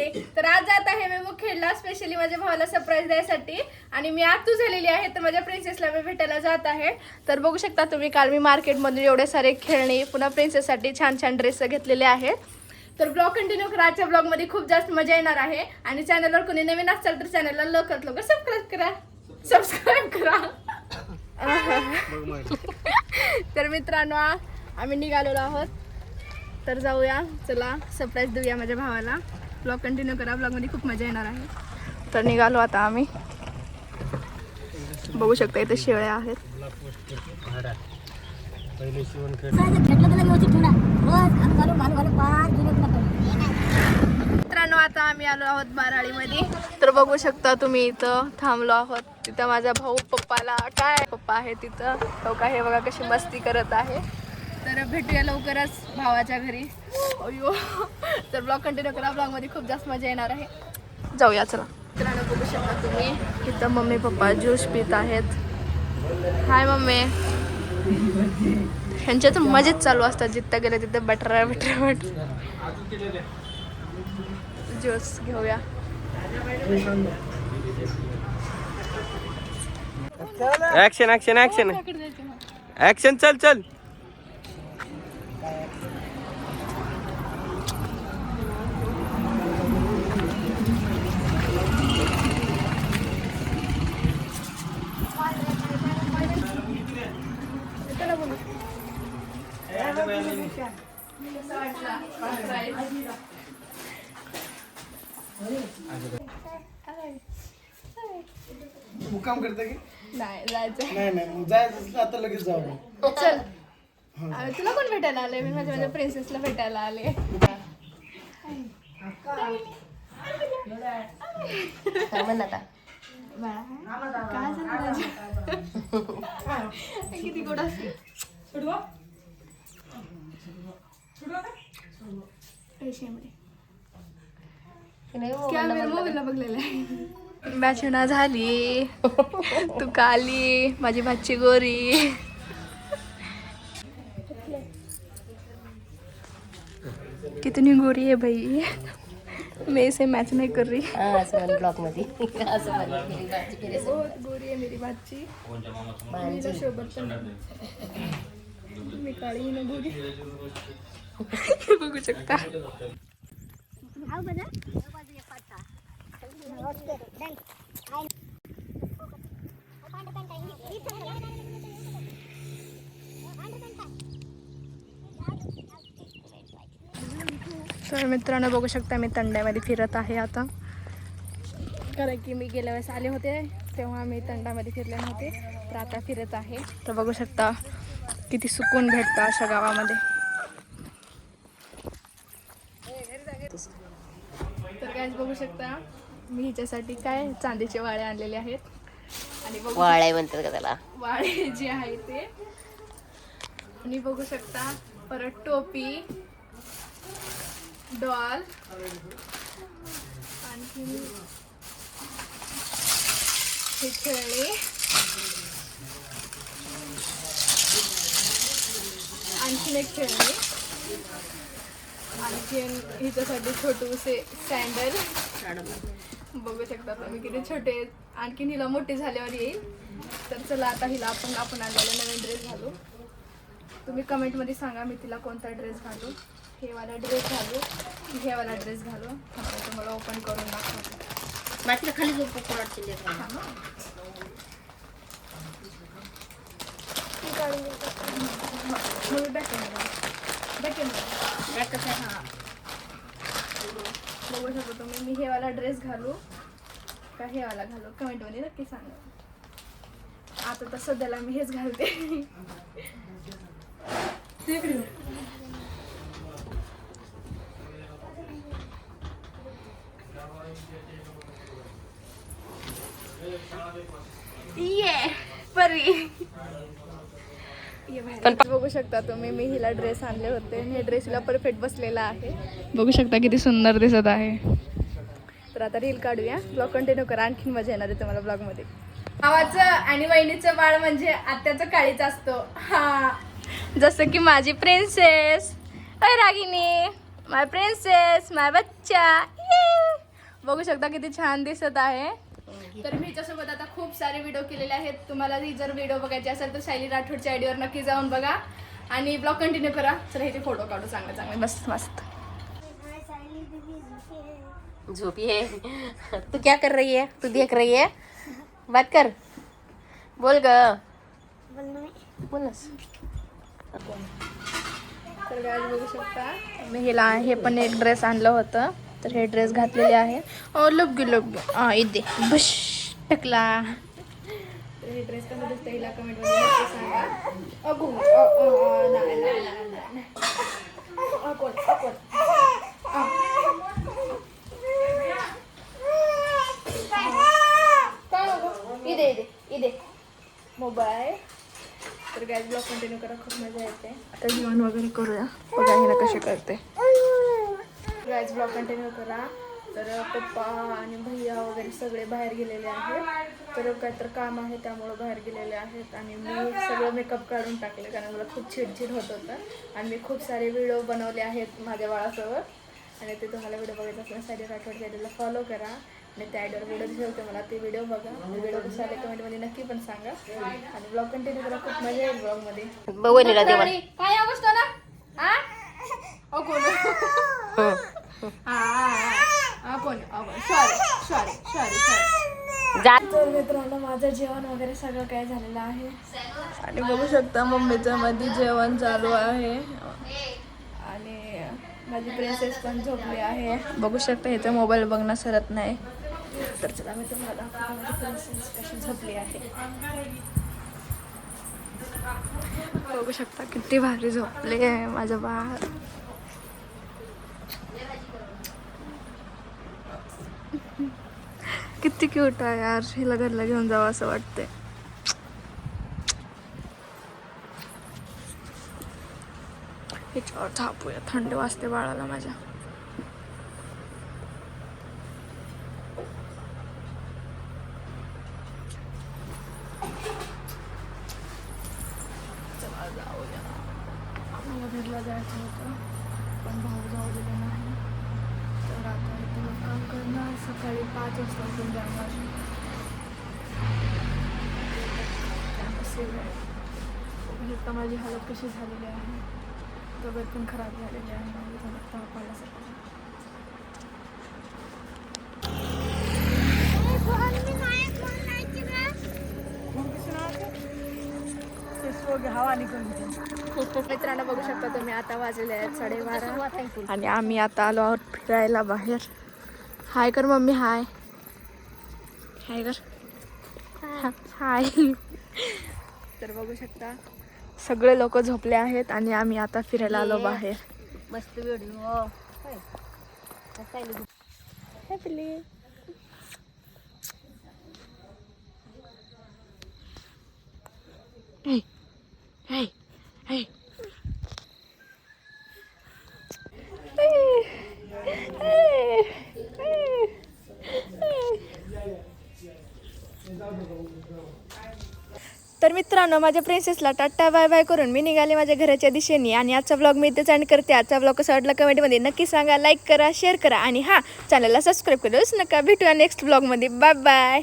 मंडळी. तर आज जात आहे मी मुखेडला स्पेशली माझ्या भावाला सरप्राईज द्यायसाठी आणि मी आतू झालेली आहे. तर माझ्या प्रिन्सेसला मी भेटायला जात आहे. तर बघू शकता तुम्ही, काल मी मार्केटमधून एवढे सारे खेळणी पुन्हा प्रिन्सेससाठी छान छान ड्रेस घेतलेले आहेत. तर ब्लॉग कंटिन्यू करा. आजच्या ब्लॉगमध्ये खूप जास्त मजा येणार आहे. आणि चॅनलवर कोणी नवीन असाल तर चॅनलला लवकरात लवकर सबस्क्राईब करा. तर मित्रांनो, आम्ही निघालेलो आहोत. तर जाऊया, चला सरप्राईज देऊया माझ्या भावाला. ब्लॉग कंटिन्यू करा, ब्लॉगमध्ये खूप मजा येणार आहे. तर निघालो आता आम्ही. बघू शकता इथे शेळ्या आहेत. मित्रांनो, आता आम्ही आलो आहोत बाराळीमध्ये. तर बघू शकता तुम्ही, इथं थांबलो आहोत. तिथं माझा भाऊ पप्पाला पप्पा आहे तिथं. तो काय हे बघा कशी मस्ती करत आहे. तर भेटूया लवकरच भावाच्या घरी. अयो, तर ब्लॉग कंटिन्यू करा, ब्लॉगमध्ये खूप जास्त मजा येणार आहे. जाऊया चला. मित्रांनो, बघू शकता तुम्ही, इथं मम्मी पप्पा ज्यूस पित आहेत. हाय मम्मी. ह्यांच्या तर मजेत चालू असतात. जिथं गेले तिथं बटर ज्यूस घेऊया. Action action action action. चल चल. मुक्काम करता की नाही जायचं. नाही जायचं आता लगेच जाऊ. चल. तुला कोण भेटायला आले? मी माझ्या प्रिन्सेसला भेटायला आले. किती गोड असते. मोबाईलला बघलेला आहे. बॅचना झाली. तू काली, माझी भाची गोरी. कितनी गोरी है भाई. मैं इसे मैच नहीं कर रही. ब्लॉक मध्ये बहुत गोरी है मेरी भाची. सोबत मी काळी ना गोरी. बघू शकता. तर मित्रांनो, बघू शकता मी तंड्यामध्ये फिरत आहे आता. कारण की मी गेल्या वेळेस आले होते तेव्हा मी तंडामध्ये फिरले नव्हते. तर आता फिरत आहे. तर बघू शकता किती सुकून भेटतं अशा गावामध्ये. तर काय बघू शकता, मी हिच्यासाठी काय चांदीचे वाळे आणलेले आहेत. आणि वाळे म्हणतात का त्याला, वाळे जे आहे ते. आणि बघू शकता परत टोपी, डॉल, आणखी हे खेळणे, आणखीन एक खेळणे, आणखीन हिच्यासाठी छोटूसे सँडल. बघू शकता तुम्ही किती छोटे आहेत. आणखीन हिला मोठी झाल्यावर येईल. तर चला आता हिला आपण आणलेला नवीन ड्रेस घालू. तुम्ही कमेंटमध्ये सांगा मी तिला कोणता ड्रेस घालू. हे वाला ड्रेस घालू की हे वाला ड्रेस घालू. आता तुम्हाला ओपन करून दाखवतो. बाकीला खाली जो बघू शकतो तुम्ही, मी हे वाला ड्रेस घालू का हे वाला घालू, कमेंटमध्ये नक्की सांगा. आता तर सध्याला मी हेच घालते. ये परी. पण बघू शकता तुम्ही, मी हिला ड्रेस आणले होते. हे ड्रेस हिला परफेक्ट बसलेला आहे. बघू शकता किती सुंदर दिसत आहे. तर आता रील काढूया. ब्लॉग कंटिन्यू करा, आणखीन मजा येणार आहे तुम्हाला ब्लॉगमध्ये. भावाचं आणि वहिनीचं बाळ म्हणजे आत्याचं काळीच असतो. हा, जसं की माझी प्रिन्सेस. अय रागिनी, माय प्रिन्सेस, माय बच्चा. बघू शकता किती छान दिसत आहे. तर मी हिच्यासोबत आता खूप सारे व्हिडिओ केलेले आहेत. तुम्हाला ही जर व्हिडिओ बघायची असेल तर शैली राठोडच्या आयडीवर नक्की जाऊन बघा आणि ब्लॉग कंटिन्यू करा. चला ह्याचे फोटो काढू चांगले चांगले मस्त मस्त. झोपी है. तू क्या कर रही है? तू देख रही है? बात कर. बोल ग. बोलस. तर गाइस बघू शकता मी हे पण एक ड्रेस आणलं होतं. तर हे ड्रेस घातलेले आहे. लुक इथे बश टकला. तर हे ड्रेस कसं दिसतं हिला कमेंटमध्ये नक्की सांगा. अगो नाही इथे मोबाईल. तर गॅस ब्लॉग कंटिन्यू करा, खूप मजा येते. आता जेवण वगैरे करूया, बघा हिला कशी करते. गॅस ब्लॉग कंटिन्यू करा. तर पप्पा आणि भैया वगैरे सगळे बाहेर गेलेले आहेत. तर काहीतरी काम आहे त्यामुळं बाहेर गेलेले आहेत आणि मी सगळं मेकअप काढून टाकले कारण मला खूप चिडचिड होत होतं. आणि मी खूप सारे व्हिडिओ बनवले आहेत माझ्या बाळासोबत आणि ते तुम्हाला व्हिडिओ बघायचं असेल शैली राठोड चॅनलला फॉलो करा आणि त्या आयडीवर व्हिडिओ ठेवते मला ते व्हिडिओ बघा. व्हिडिओ कसा आले कमेंटमध्ये नक्की पण सांगा आणि ब्लॉग कंटिन्यू करा, खूप मजा येईल ब्लॉगमध्ये. बघून देवा. काय अवस्था ना जा. तर मित्रांनो माझं जेवण वगैरे सगळं काय झालेलं आहे आणि बघू शकता मम्मीचं मध्ये जेवण चालू आहे आणि माझी प्रिन्सेस पण झोपली आहे. बघू शकता इथे मोबाईल बघणं सरत नाही. तर चला मी तुम्हाला दाखवते माझी प्रिन्सेस कशी झोपली आहे. बघू शकता किती भारी झोपले आहे माझं बाळ. किती क्यूट आहे यार. हिला घरला घेऊन जावं असं वाटतंय. हिच्यावर थापूया, थंड वाजते बाळाला माझ्या. चला जाऊया. आम्हाला घरला जायचं होतं पण भाऊ जाऊ दिलं नाही. तर आता इथे काम करणार. सकाळी 5 वाजता उठून जाणार. आता माझी हालत कशी झालेली आहे. तब्येत पण खराब झालेली आहे. माझी थोडं ताप आल्यासारखं. मित्रांनो बघू शकता तुम्ही आता वाजले आहेत 12:30 आणि आम्ही आता आलो आहोत फिरायला बाहेर. हाय कर मम्मी. हाय हाय कर. हाय. तर बघू शकता सगळे लोक झोपले आहेत आणि आम्ही आता फिरायला आलो बाहेर. मस्त व्हिडिओ. Hey, hey, hey. तर मित्रांनो माझ्या प्रिन्सेसला टाटा बाय बाय करून मी निघाले माझ्या घराच्या दिशेने आणि आजचा ब्लॉग मी इथेच एंड करते. आजचा ब्लॉग कसा वाटला कमेंटमध्ये नक्की सांगा. लाईक करा, शेअर करा आणि हां चॅनलला सबस्क्राईब करूच नका. भेटूया नेक्स्ट ब्लॉगमध्ये. Bye bye.